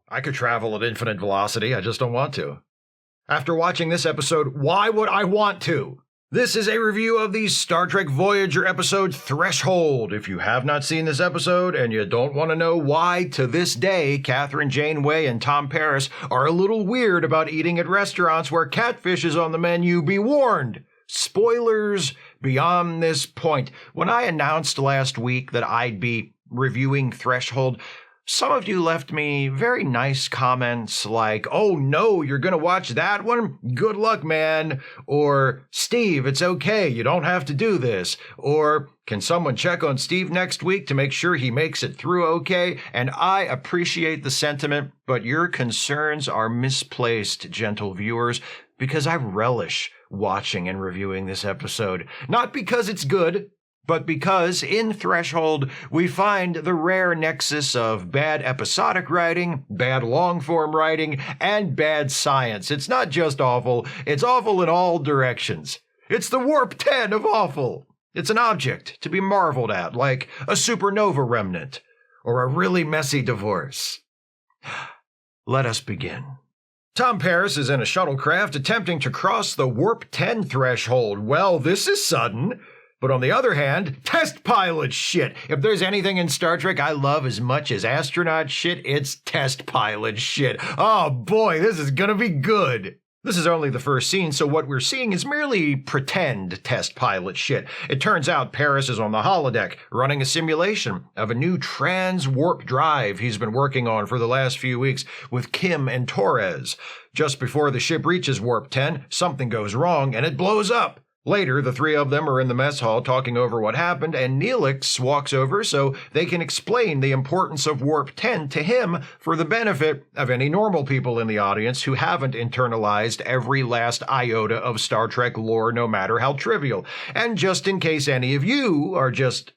I could travel at infinite velocity, I just don't want to. After watching this episode, why would I want to? This is a review of the Star Trek Voyager episode Threshold. If you have not seen this episode and you don't want to know why, to this day, Catherine Janeway and Tom Paris are a little weird about eating at restaurants where catfish is on the menu, be warned. Spoilers beyond this point. When I announced last week that I'd be reviewing Threshold, some of you left me very nice comments like, "Oh no, you're gonna watch that one? Good luck, man." Or, "Steve, it's okay, you don't have to do this." Or, "Can someone check on Steve next week to make sure he makes it through okay?" And I appreciate the sentiment, but your concerns are misplaced, gentle viewers, because I relish watching and reviewing this episode. Not because it's good, but because in Threshold, we find the rare nexus of bad episodic writing, bad long-form writing, and bad science. It's not just awful, it's awful in all directions. It's the warp 10 of awful. It's an object to be marveled at, like a supernova remnant, or a really messy divorce. Let us begin. Tom Paris is in a shuttlecraft attempting to cross the warp 10 threshold. Well, this is sudden. But on the other hand, test pilot shit. If there's anything in Star Trek I love as much as astronaut shit, it's test pilot shit. Oh boy, this is gonna be good. This is only the first scene, so what we're seeing is merely pretend test pilot shit. It turns out Paris is on the holodeck, running a simulation of a new trans-warp drive he's been working on for the last few weeks with Kim and Torres. Just before the ship reaches warp 10, something goes wrong and it blows up. Later, the three of them are in the mess hall talking over what happened, and Neelix walks over so they can explain the importance of Warp 10 to him for the benefit of any normal people in the audience who haven't internalized every last iota of Star Trek lore, no matter how trivial. And just in case any of you are just,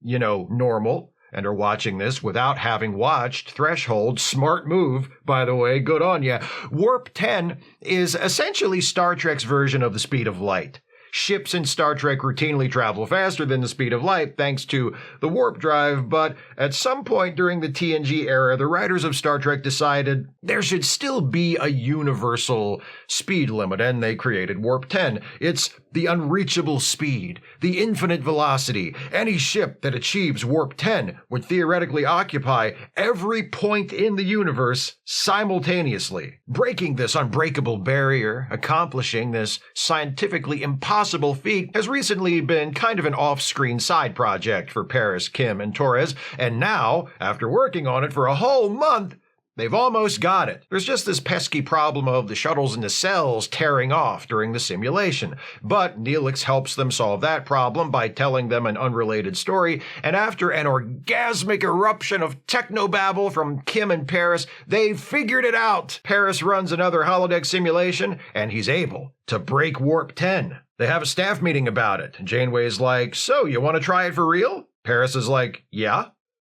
normal, and are watching this without having watched Threshold, smart move, by the way, good on ya. Warp 10 is essentially Star Trek's version of the speed of light. Ships in Star Trek routinely travel faster than the speed of light thanks to the warp drive, but at some point during the TNG era, the writers of Star Trek decided there should still be a universal speed limit, and they created Warp 10. It's the unreachable speed, the infinite velocity. Any ship that achieves Warp 10 would theoretically occupy every point in the universe simultaneously. Breaking this unbreakable barrier, accomplishing this scientifically impossible feat, has recently been kind of an off-screen side project for Paris, Kim, and Torres, and now, after working on it for a whole month, they've almost got it. There's just this pesky problem of the shuttles and the cells tearing off during the simulation. But Neelix helps them solve that problem by telling them an unrelated story, and after an orgasmic eruption of technobabble from Kim and Paris, they've figured it out. Paris runs another holodeck simulation, and he's able to break Warp 10. They have a staff meeting about it. Janeway's like, "So, you want to try it for real?" Paris is like, "Yeah."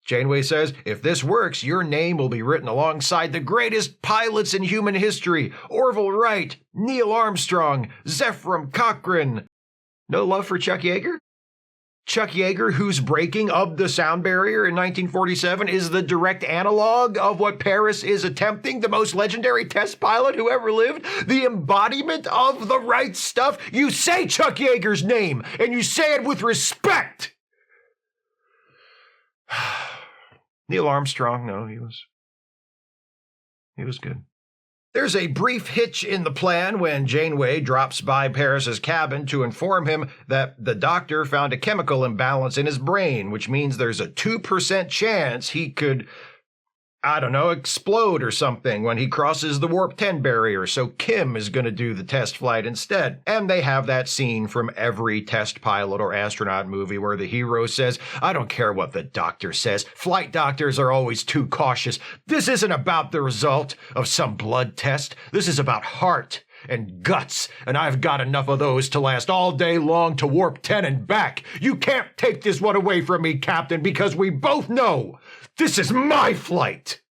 Janeway says, "If this works, your name will be written alongside the greatest pilots in human history. Orville Wright, Neil Armstrong, Zefram Cochrane." No love for Chuck Yeager? Chuck Yeager, whose breaking of the sound barrier in 1947 is the direct analog of what Paris is attempting, the most legendary test pilot who ever lived, the embodiment of the right stuff. You say Chuck Yeager's name, and you say it with respect. Neil Armstrong, no, he was good. There's a brief hitch in the plan when Janeway drops by Paris's cabin to inform him that the doctor found a chemical imbalance in his brain, which means there's a 2% chance he could, explode or something when he crosses the Warp 10 barrier, so Kim is going to do the test flight instead. And they have that scene from every test pilot or astronaut movie where the hero says, "I don't care what the doctor says. Flight doctors are always too cautious. This isn't about the result of some blood test. This is about heart and guts, and I've got enough of those to last all day long to Warp 10 and back. You can't take this one away from me, Captain, because we both know this is my flight."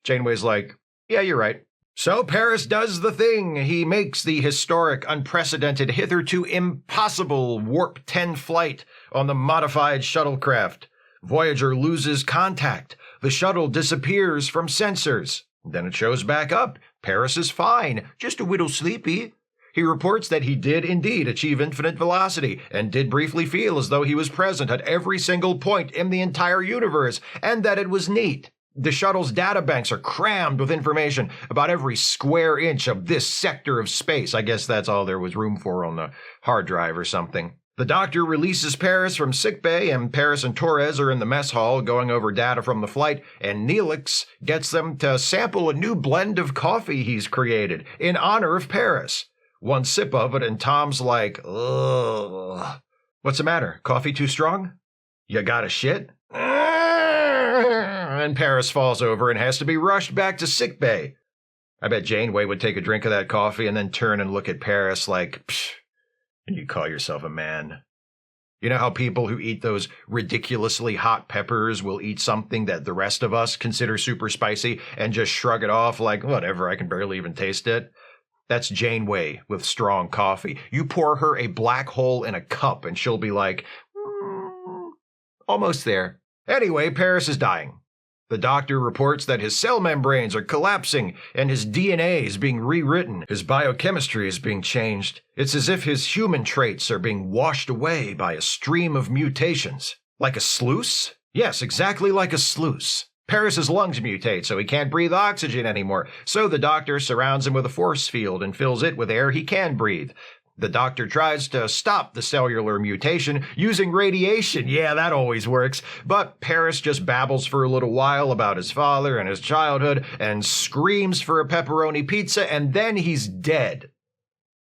Janeway's like, "Yeah, you're right." So Paris does the thing. He makes the historic, unprecedented, hitherto impossible Warp 10 flight on the modified shuttlecraft. Voyager loses contact. The shuttle disappears from sensors. Then it shows back up. Paris is fine, just a little sleepy. He reports that he did indeed achieve infinite velocity, and did briefly feel as though he was present at every single point in the entire universe, and that it was neat. The shuttle's databanks are crammed with information about every square inch of this sector of space. I guess that's all there was room for on the hard drive or something. The doctor releases Paris from sickbay, and Paris and Torres are in the mess hall going over data from the flight, and Neelix gets them to sample a new blend of coffee he's created in honor of Paris. One sip of it, and Tom's like, ugh. What's the matter? Coffee too strong? You got a shit? And Paris falls over and has to be rushed back to sickbay. I bet Janeway would take a drink of that coffee and then turn and look at Paris like, psh, and you call yourself a man. You know how people who eat those ridiculously hot peppers will eat something that the rest of us consider super spicy and just shrug it off like, whatever, I can barely even taste it? That's Janeway with strong coffee. You pour her a black hole in a cup and she'll be like, almost there. Anyway, Paris is dying. The doctor reports that his cell membranes are collapsing and his DNA is being rewritten. His biochemistry is being changed. It's as if his human traits are being washed away by a stream of mutations. Like a sluice? Yes, exactly like a sluice. Paris's lungs mutate, so he can't breathe oxygen anymore. So the doctor surrounds him with a force field and fills it with air he can breathe. The doctor tries to stop the cellular mutation using radiation. Yeah, that always works. But Paris just babbles for a little while about his father and his childhood and screams for a pepperoni pizza, and then he's dead.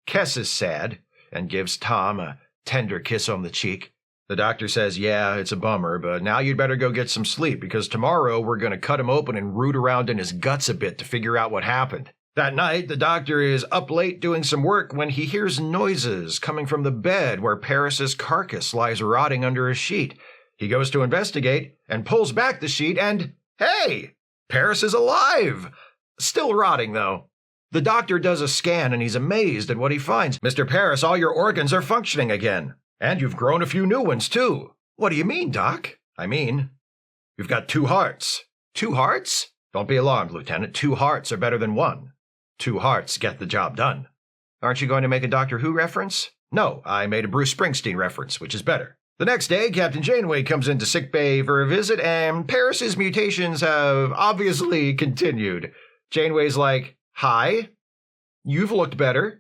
Kes is sad and gives Tom a tender kiss on the cheek. The doctor says, yeah, it's a bummer, but now you'd better go get some sleep because tomorrow we're going to cut him open and root around in his guts a bit to figure out what happened. That night, the doctor is up late doing some work when he hears noises coming from the bed where Paris's carcass lies rotting under a sheet. He goes to investigate and pulls back the sheet and, hey, Paris is alive! Still rotting, though. The doctor does a scan and he's amazed at what he finds. Mr. Paris, all your organs are functioning again. And you've grown a few new ones, too. What do you mean, Doc? I mean, you've got 2 hearts. 2 hearts? Don't be alarmed, Lieutenant. 2 hearts are better than 1. 2 hearts get the job done. Aren't you going to make a Doctor Who reference? No, I made a Bruce Springsteen reference, which is better. The next day, Captain Janeway comes into sickbay for a visit, and Paris's mutations have obviously continued. Janeway's like, hi, you've looked better.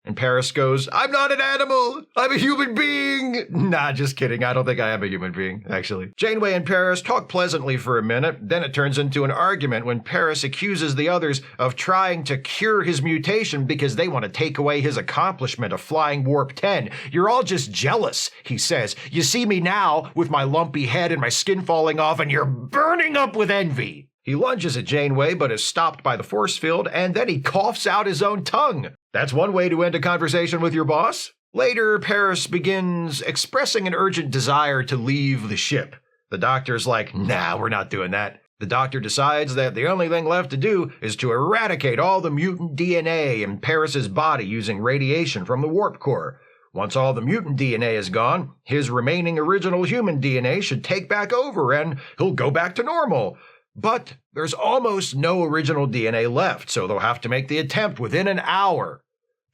And Paris goes, I'm not an animal! I'm a human being! Nah, just kidding. I don't think I am a human being, actually. Janeway and Paris talk pleasantly for a minute, then it turns into an argument when Paris accuses the others of trying to cure his mutation because they want to take away his accomplishment of flying Warp 10. You're all just jealous, he says. You see me now with my lumpy head and my skin falling off and you're burning up with envy. He lunges at Janeway but is stopped by the force field and then he coughs out his own tongue. That's one way to end a conversation with your boss. Later, Paris begins expressing an urgent desire to leave the ship. The doctor's like, nah, we're not doing that. The doctor decides that the only thing left to do is to eradicate all the mutant DNA in Paris's body using radiation from the warp core. Once all the mutant DNA is gone, his remaining original human DNA should take back over and he'll go back to normal. But there's almost no original DNA left, so they'll have to make the attempt within an hour.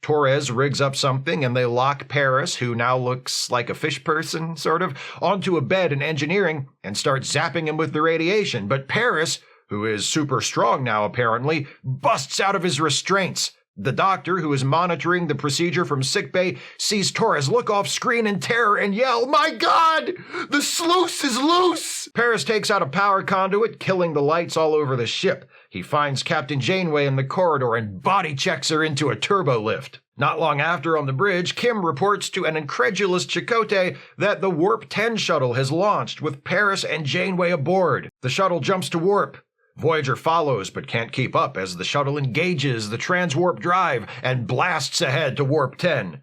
Torres rigs up something and they lock Paris, who now looks like a fish person, sort of, onto a bed in engineering and start zapping him with the radiation. But Paris, who is super strong now apparently, busts out of his restraints. The doctor, who is monitoring the procedure from sickbay, sees Torres look off screen in terror and yell, my God! The sluice is loose! Paris takes out a power conduit, killing the lights all over the ship. He finds Captain Janeway in the corridor and body checks her into a turbo lift. Not long after, on the bridge, Kim reports to an incredulous Chakotay that the Warp 10 shuttle has launched with Paris and Janeway aboard. The shuttle jumps to warp. Voyager follows but can't keep up as the shuttle engages the transwarp drive and blasts ahead to Warp 10.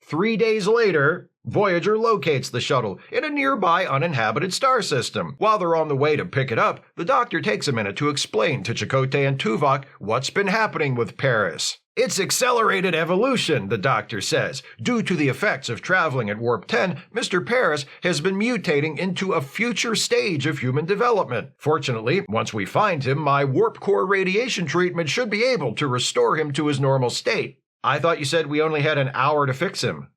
3 days later, Voyager locates the shuttle in a nearby uninhabited star system. While they're on the way to pick it up, the Doctor takes a minute to explain to Chakotay and Tuvok what's been happening with Paris. It's accelerated evolution, the Doctor says. Due to the effects of traveling at Warp 10, Mr. Paris has been mutating into a future stage of human development. Fortunately, once we find him, my warp core radiation treatment should be able to restore him to his normal state. I thought you said we only had an hour to fix him.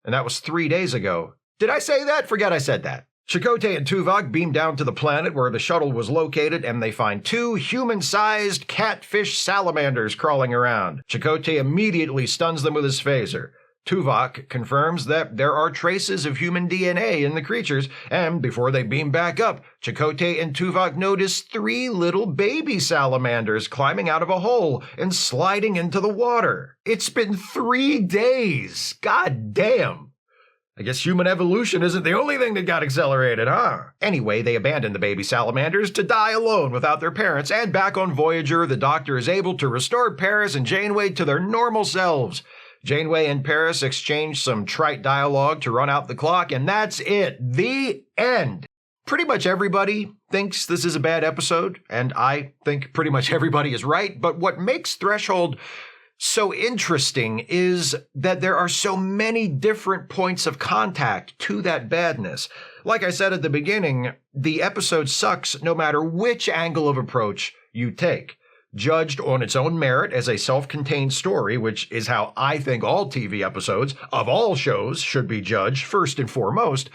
And that was 3 days ago. Did I say that? Forget I said that. Chakotay and Tuvok beam down to the planet where the shuttle was located, and they find 2 human-sized catfish salamanders crawling around. Chakotay immediately stuns them with his phaser. Tuvok confirms that there are traces of human DNA in the creatures, and before they beam back up, Chakotay and Tuvok notice 3 little baby salamanders climbing out of a hole and sliding into the water. It's been 3 days! God damn! I guess human evolution isn't the only thing that got accelerated, huh? Anyway, they abandon the baby salamanders to die alone without their parents, and back on Voyager, the Doctor is able to restore Paris and Janeway to their normal selves. Janeway and Paris exchange some trite dialogue to run out the clock, and that's it. The end. Pretty much everybody thinks this is a bad episode, and I think pretty much everybody is right, but what makes Threshold so interesting is that there are so many different points of contact to that badness. Like I said at the beginning, the episode sucks no matter which angle of approach you take. Judged on its own merit as a self-contained story, which is how I think all TV episodes of all shows should be judged first and foremost,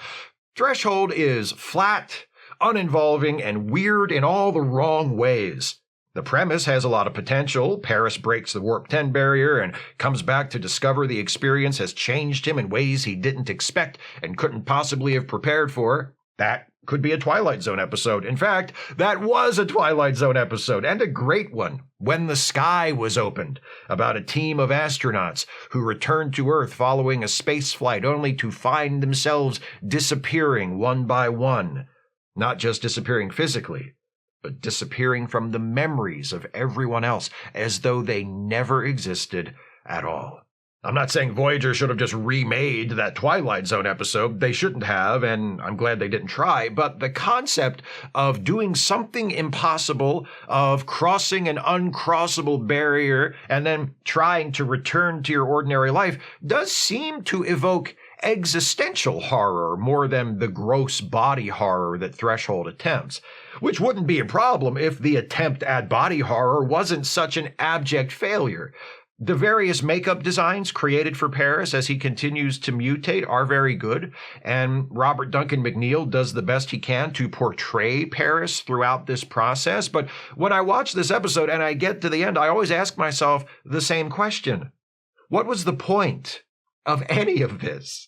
Threshold is flat, uninvolving, and weird in all the wrong ways. The premise has a lot of potential. Paris breaks the Warp 10 barrier and comes back to discover the experience has changed him in ways he didn't expect and couldn't possibly have prepared for. That could be a Twilight Zone episode. In fact, that was a Twilight Zone episode, and a great one, When the Sky Was Opened, about a team of astronauts who returned to Earth following a space flight only to find themselves disappearing one by one. Not just disappearing physically, but disappearing from the memories of everyone else, as though they never existed at all. I'm not saying Voyager should have just remade that Twilight Zone episode. They shouldn't have, and I'm glad they didn't try, but the concept of doing something impossible, of crossing an uncrossable barrier, and then trying to return to your ordinary life does seem to evoke existential horror more than the gross body horror that Threshold attempts. Which wouldn't be a problem if the attempt at body horror wasn't such an abject failure. The various makeup designs created for Paris as he continues to mutate are very good, and Robert Duncan McNeill does the best he can to portray Paris throughout this process. But when I watch this episode and I get to the end, I always ask myself the same question. What was the point of any of this?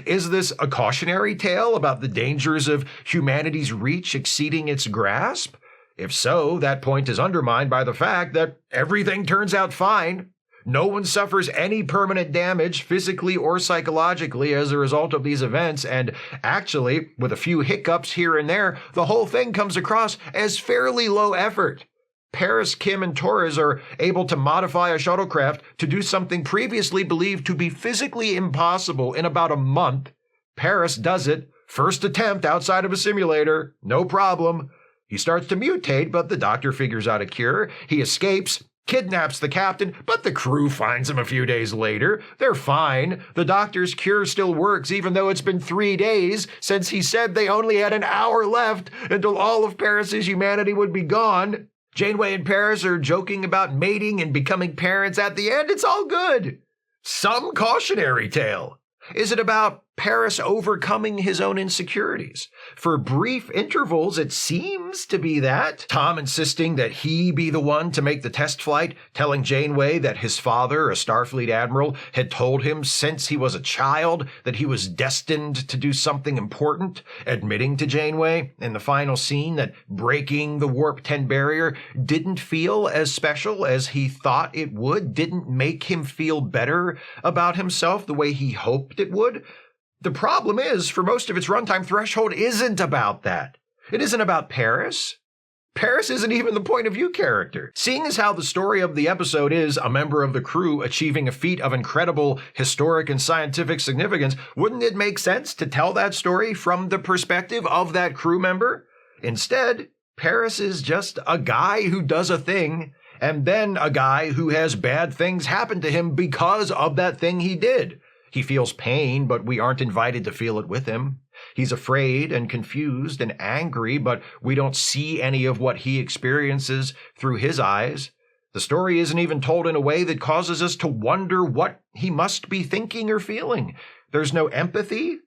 Is this a cautionary tale about the dangers of humanity's reach exceeding its grasp? If so, that point is undermined by the fact that everything turns out fine. No one suffers any permanent damage, physically or psychologically, as a result of these events, and actually, with a few hiccups here and there, the whole thing comes across as fairly low effort. Paris, Kim, and Torres are able to modify a shuttlecraft to do something previously believed to be physically impossible in about a month. Paris does it, first attempt outside of a simulator, no problem. He starts to mutate, but the Doctor figures out a cure. He escapes, kidnaps the captain, but the crew finds him a few days later. They're fine. The Doctor's cure still works, even though it's been 3 days since he said they only had an hour left until all of Paris's humanity would be gone. Janeway and Paris are joking about mating and becoming parents at the end. It's all good. Some cautionary tale. Is it about Paris overcoming his own insecurities? For brief intervals, it seems to be that. Tom insisting that he be the one to make the test flight, telling Janeway that his father, a Starfleet admiral, had told him since he was a child that he was destined to do something important, admitting to Janeway in the final scene that breaking the Warp 10 barrier didn't feel as special as he thought it would, didn't make him feel better about himself the way he hoped it would. The problem is, for most of its runtime, Threshold isn't about that. It isn't about Paris. Paris isn't even the point of view character. Seeing as how the story of the episode is a member of the crew achieving a feat of incredible historic and scientific significance, wouldn't it make sense to tell that story from the perspective of that crew member? Instead, Paris is just a guy who does a thing, and then a guy who has bad things happen to him because of that thing he did. He feels pain, but we aren't invited to feel it with him. He's afraid and confused and angry, but we don't see any of what he experiences through his eyes. The story isn't even told in a way that causes us to wonder what he must be thinking or feeling. There's no empathy,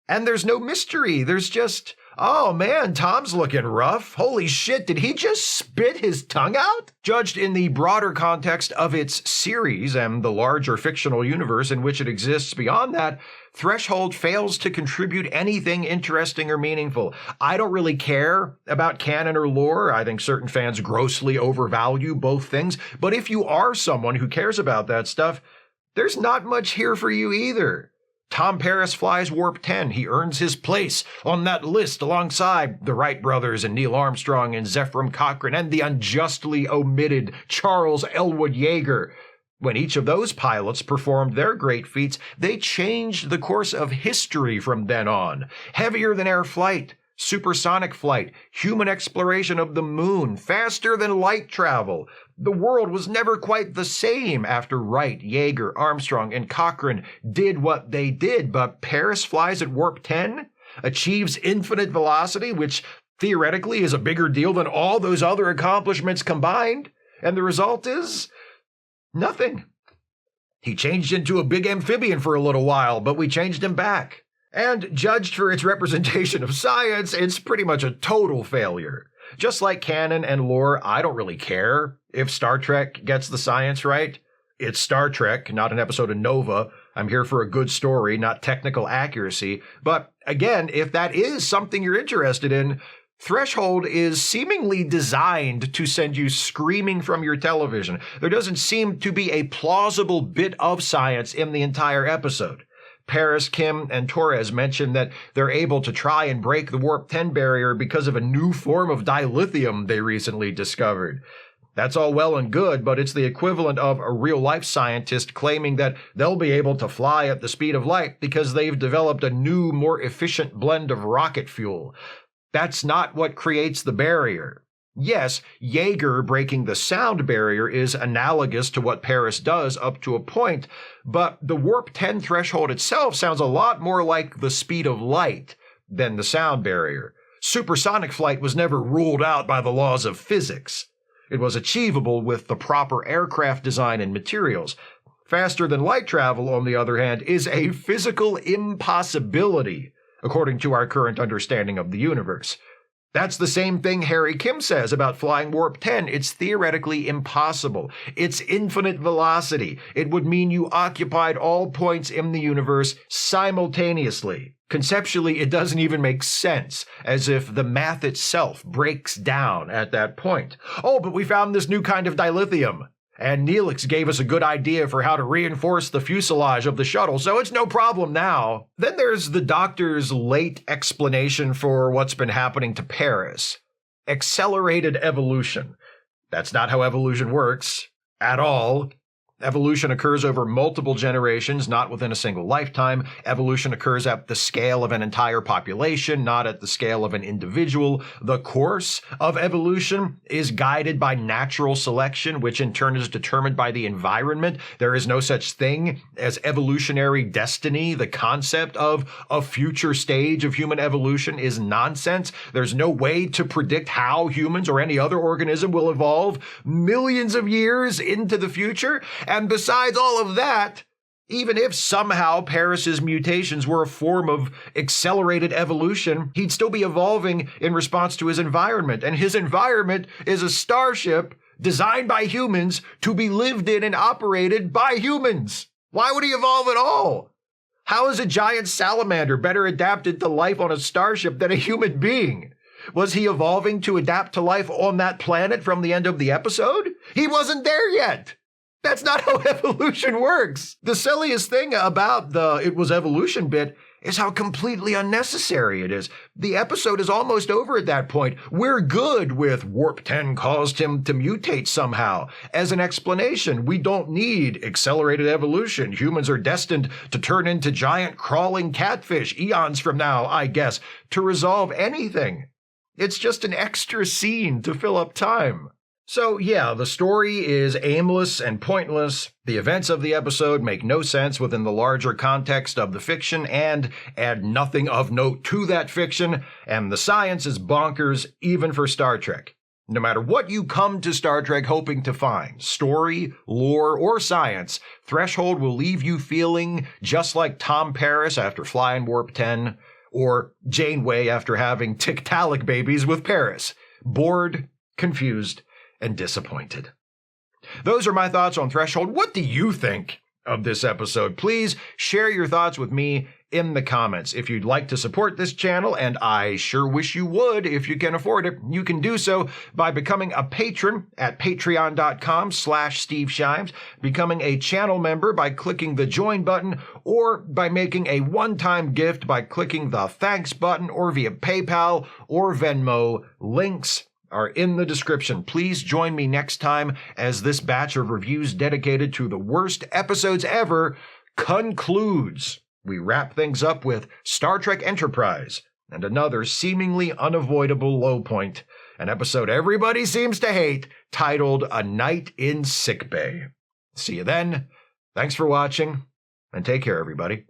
and there's no mystery. There's just, oh man, Tom's looking rough. Holy shit, did he just spit his tongue out? Judged in the broader context of its series and the larger fictional universe in which it exists beyond that, Threshold fails to contribute anything interesting or meaningful. I don't really care about canon or lore. I think certain fans grossly overvalue both things. But if you are someone who cares about that stuff, there's not much here for you either. Tom Paris flies Warp 10. He earns his place on that list alongside the Wright brothers and Neil Armstrong and Zephram Cochrane and the unjustly omitted Charles Elwood Yeager. When each of those pilots performed their great feats, they changed the course of history from then on. Heavier than air flight, supersonic flight, human exploration of the moon, faster than light travel. The world was never quite the same after Wright, Yeager, Armstrong, and Cochrane did what they did, but Paris flies at Warp 10, achieves infinite velocity, which theoretically is a bigger deal than all those other accomplishments combined, and the result is nothing. He changed into a big amphibian for a little while, but we changed him back. And judged for its representation of science, it's pretty much a total failure. Just like canon and lore, I don't really care if Star Trek gets the science right. It's Star Trek, not an episode of Nova. I'm here for a good story, not technical accuracy. But again, if that is something you're interested in, Threshold is seemingly designed to send you screaming from your television. There doesn't seem to be a plausible bit of science in the entire episode. Paris, Kim, and Torres mention that they're able to try and break the Warp 10 barrier because of a new form of dilithium they recently discovered. That's all well and good, but it's the equivalent of a real-life scientist claiming that they'll be able to fly at the speed of light because they've developed a new, more efficient blend of rocket fuel. That's not what creates the barrier. Yes, Yeager breaking the sound barrier is analogous to what Paris does up to a point, but the Warp 10 threshold itself sounds a lot more like the speed of light than the sound barrier. Supersonic flight was never ruled out by the laws of physics. It was achievable with the proper aircraft design and materials. Faster than light travel, on the other hand, is a physical impossibility, according to our current understanding of the universe. That's the same thing Harry Kim says about flying Warp 10. It's theoretically impossible. It's infinite velocity. It would mean you occupied all points in the universe simultaneously. Conceptually, it doesn't even make sense, as if the math itself breaks down at that point. Oh, but we found this new kind of dilithium. And Neelix gave us a good idea for how to reinforce the fuselage of the shuttle, so it's no problem now. Then there's the Doctor's late explanation for what's been happening to Paris. Accelerated evolution. That's not how evolution works. At all. Evolution occurs over multiple generations, not within a single lifetime. Evolution occurs at the scale of an entire population, not at the scale of an individual. The course of evolution is guided by natural selection, which in turn is determined by the environment. There is no such thing as evolutionary destiny. The concept of a future stage of human evolution is nonsense. There's no way to predict how humans or any other organism will evolve millions of years into the future. And besides all of that, even if somehow Paris's mutations were a form of accelerated evolution, he'd still be evolving in response to his environment. And his environment is a starship designed by humans to be lived in and operated by humans. Why would he evolve at all? How is a giant salamander better adapted to life on a starship than a human being? Was he evolving to adapt to life on that planet from the end of the episode? He wasn't there yet. That's not how evolution works. The silliest thing about the "it was evolution" bit is how completely unnecessary it is. The episode is almost over at that point. We're good with Warp 10 caused him to mutate somehow. As an explanation, we don't need accelerated evolution. Humans are destined to turn into giant crawling catfish eons from now, I guess, to resolve anything. It's just an extra scene to fill up time. So yeah, the story is aimless and pointless. The events of the episode make no sense within the larger context of the fiction and add nothing of note to that fiction, and the science is bonkers even for Star Trek. No matter what you come to Star Trek hoping to find, story, lore, or science, Threshold will leave you feeling just like Tom Paris after flying Warp 10, or Janeway after having Tiktaalik babies with Paris. Bored, confused, and disappointed. Those are my thoughts on Threshold. What do you think of this episode? Please share your thoughts with me in the comments. If you'd like to support this channel, and I sure wish you would if you can afford it, you can do so by becoming a patron at patreon.com/Steve Shives, becoming a channel member by clicking the join button, or by making a one-time gift by clicking the thanks button, or via PayPal or Venmo. Links are in the description. Please join me next time as this batch of reviews dedicated to the worst episodes ever concludes. We wrap things up with Star Trek Enterprise and another seemingly unavoidable low point, an episode everybody seems to hate, titled A Night in Sickbay. See you then. Thanks for watching, and take care, everybody.